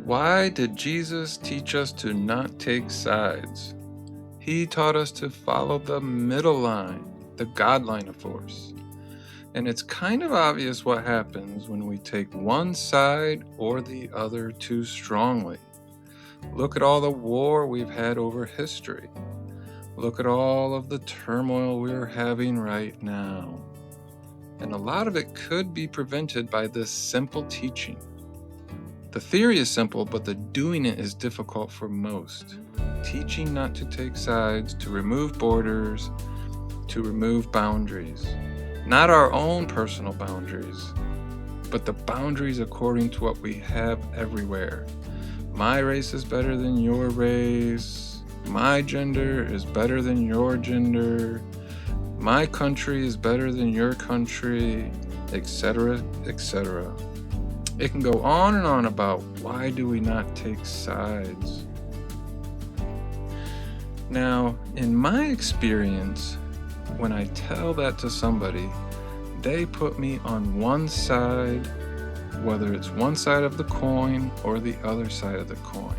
Why did Jesus teach us to not take sides? He taught us to follow the middle line, the God line of force. And it's kind of obvious what happens when we take one side or the other too strongly. Look at all the war we've had over history. Look at all of the turmoil we're having right now. And a lot of it could be prevented by this simple teaching. The theory is simple, but the doing it is difficult for most. Teaching not to take sides, to remove borders, to remove boundaries. Not our own personal boundaries, but the boundaries according to what we have everywhere. My race is better than your race. My gender is better than your gender. My country is better than your country, etc., etc. It can go on and on about why do we not take sides. Now, in my experience, when I tell that to somebody, they put me on one side, whether it's one side of the coin or the other side of the coin.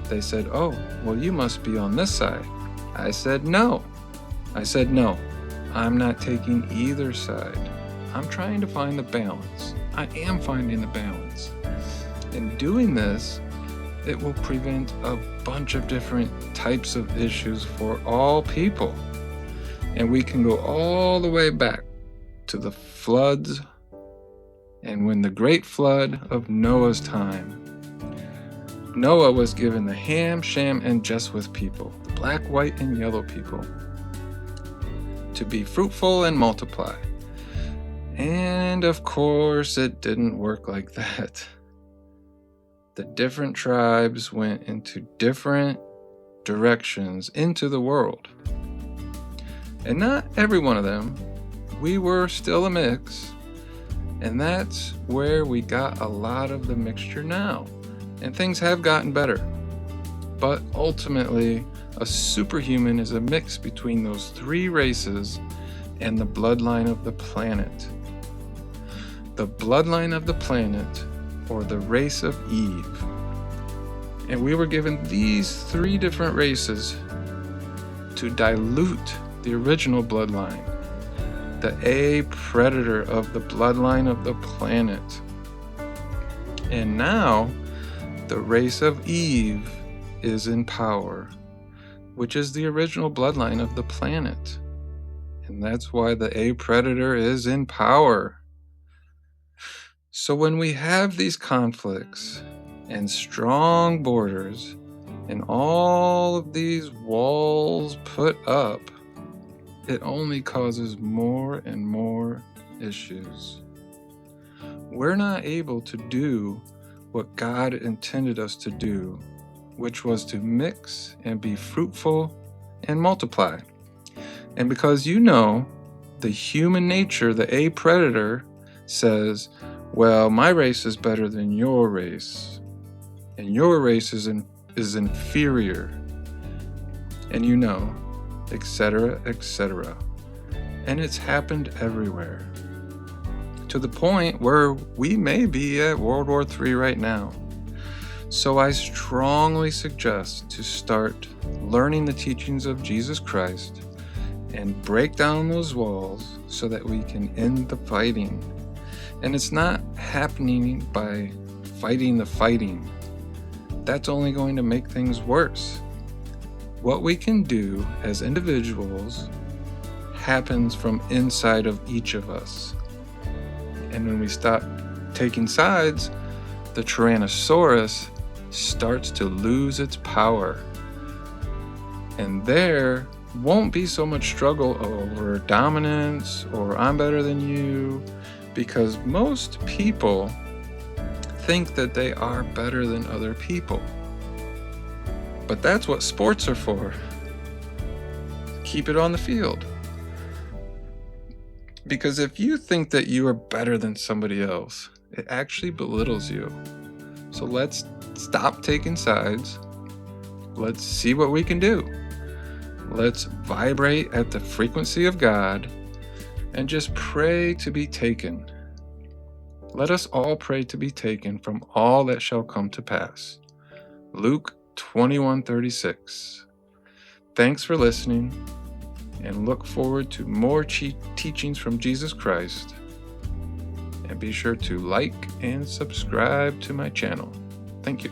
They said, "Oh, well, you must be on this side." I said, no, I'm not taking either side. I'm trying to find the balance. I am finding the balance. In doing this, it will prevent a bunch of different types of issues for all people. And we can go all the way back to the floods, and when the great flood of Noah's time, Noah was given the Ham, Shem, and Japheth people, the black, white, and yellow people, to be fruitful and multiply. And of course, it didn't work like that. The different tribes went into different directions into the world. And not every one of them. We were still a mix. And that's where we got a lot of the mixture now. And things have gotten better. But ultimately, a superhuman is a mix between those three races and the bloodline of the planet. The bloodline of the planet, or the race of Eve. And we were given these three different races to dilute the original bloodline, the A predator of the bloodline of the planet. And now, the race of Eve is in power, which is the original bloodline of the planet. And that's why the A predator is in power. So when we have these conflicts and strong borders and all of these walls put up, it only causes more and more issues. We're not able to do what God intended us to do, which was to mix and be fruitful and multiply. And because the human nature, the A predator, says, well, my race is better than your race, and your race is inferior, and etc., etc. And it's happened everywhere, to the point where we may be at World War III right now. So I strongly suggest to start learning the teachings of Jesus Christ and break down those walls so that we can end the fighting. And it's not happening by fighting the fighting. That's only going to make things worse. What we can do as individuals happens from inside of each of us. And when we stop taking sides, the Tyrannosaurus starts to lose its power. And there won't be so much struggle over dominance or I'm better than you, because most people think that they are better than other people. But that's what sports are for. Keep it on the field. Because if you think that you are better than somebody else, it actually belittles you. So let's stop taking sides. Let's see what we can do. Let's vibrate at the frequency of God and just pray to be taken. Let us all pray to be taken from all that shall come to pass. Luke 21:36. Thanks for listening, and look forward to more teachings from Jesus Christ. And be sure to like and subscribe to my channel. Thank you.